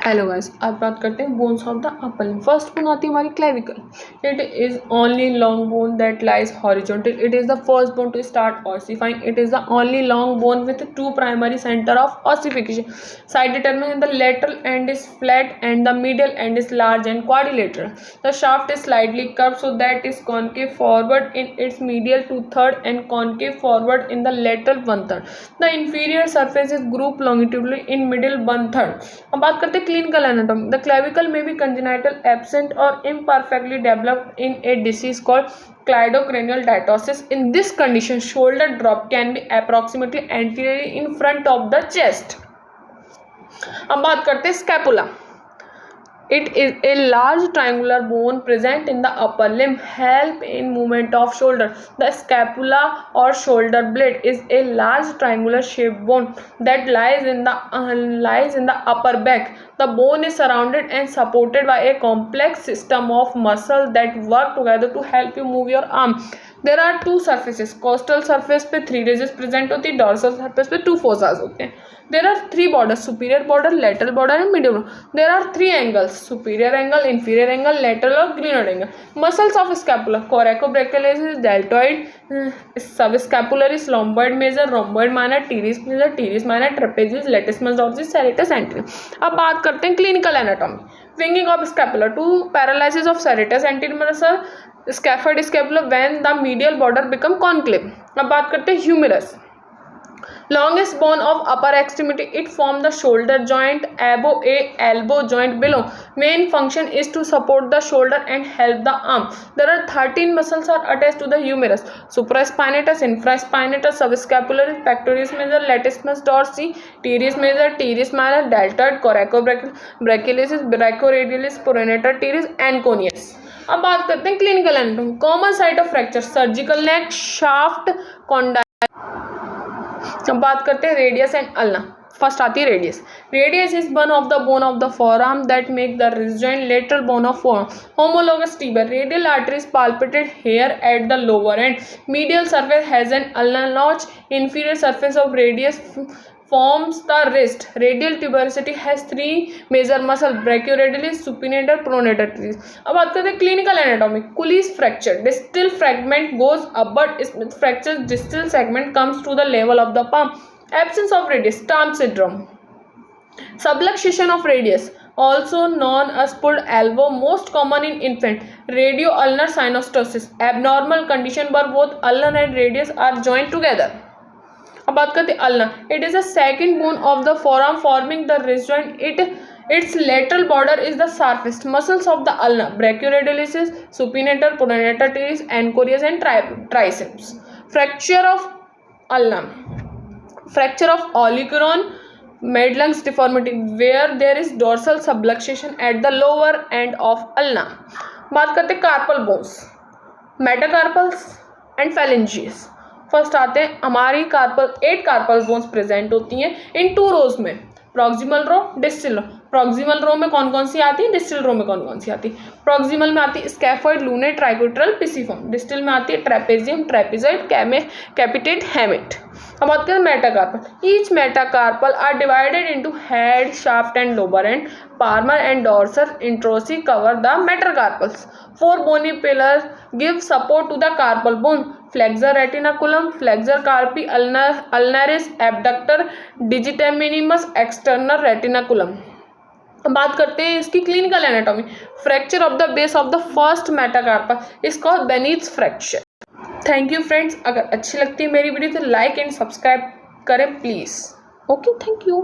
Hello guys, आज बात करते हैं bones of the upper limb. First bone आती है हमारी clavicle. It is only long bone that lies horizontal. It is the first bone to start ossifying. It is the only long bone with two primary centre of ossification. Side determination, the lateral end is flat and the medial end is large and quadrilateral. The shaft is slightly curved so that is concave forward in its medial 2/3 and concave forward in the lateral 1/3. The inferior surface is grouped longitudinally in middle 1/3. अब बात करते हैं clinical anatomy. The clavicle may be congenital, absent or imperfectly developed in a disease called cleidocranial dysostosis. In this condition, shoulder drop can be approximately anteriorly in front of the chest. अब बात करते हैं scapula. It is a large triangular bone present in the upper limb, help in movement of shoulder. The scapula or shoulder blade is a large triangular shaped bone that lies in the upper back. The bone is surrounded and supported by a complex system of muscles that work together to help you move your arm. There are two surfaces. Costal surface पे 3 ridges present होती है, dorsal surface पे 2 fossas होते हैं. There are 3 borders: superior border, lateral border and medial border. There are 3 angles: superior angle, inferior angle, lateral or glenoid angle. Muscles of scapula: coracobrachialis, deltoid, subscapularis, lomboid major, rhomboid minor, teres major, teres minor, trapezius, latissimus dorsi, serratus anterior. अब बात करते हैं clinical anatomy. Winging of scapula to paralysis of serratus anterior muscle, scaphoid scapula when the medial border become concave. अब बात करते हैं humerus. Longest bone of upper extremity. It forms the shoulder joint above a elbow joint below. Main function is to support the shoulder and help the arm. There are 13 muscles are attached to the humerus: supraspinatus, infraspinatus, subscapularis, pectoralis major, latissimus dorsi, teres major, teres minor, deltoid, coracobrachialis, brachioradialis, pronator teres and coneus. अब बात करते हैं clinical anatomy. Common site of fracture: surgical neck, shaft, condyle. अब बात करते हैं radius and ulna. First आती है radius. Radius is one of the bone of the forearm that make the wrist joint lateral bone of forearm. Homologous tibia. Radial arteries palpated here at the lower end. Medial surface has an ulnar notch. Inferior surface of radius forms the wrist. Radial tuberosity has 3 major muscles: brachioradialis, supinator, pronator teres. अब बात करते हैं clinical anatomy. Colles fracture. Distal fragment goes upward. Smith fracture. Distal segment comes to the level of the palm. Absence of radius. Stump syndrome. Subluxation of radius, also known as pulled elbow, most common in infant. Radio-ulnar synostosis. Abnormal condition where both ulnar and radius are joined together. अब बात करते हैं ulna. It is a second bone of the forearm forming the wrist joint. Its lateral border is the sharpest. Muscles of the ulna: brachioradialis, supinator, pronator teres, anconeus and triceps. Fracture of ulna. Fracture of olecranon, Madelung's deformity, where there is dorsal subluxation at the lower end of ulna. बात करते हैं carpal bones, metacarpals and phalanges. First आते हैं हमारी carpel. 8 carpal bones present होती हैं इन 2 रोज में: proximal row, distal row. Proximal row में कौन कौन सी आती है, डिस्टल रो में कौन कौन सी आती है. प्रॉक्सिमल में आती है स्कैफोइड, लूने, ट्राइकोट्रल, पिसिफॉर्म. डिस्टल में आती है ट्रेपेजियम, ट्रेपेजॉइड, कैपिटेट, हेमिट. अब बात करें metacarpal. Each metacarpal are divided into head, shaft and lower end. palmar and dorsal introssi cover the metacarpals. 4 bony pillars give support to the carpal bone: flexor retinaculum, flexor carpi ulnaris, abductor digitaminis, external retinaculum. बात करते हैं इसकी clinical anatomy. Fracture of the base of the first metacarpal is called beneath fracture. Thank you friends. अगर अच्छी लगती है मेरी video तो लाइक एंड सब्सक्राइब करें प्लीज़. Okay, thank you.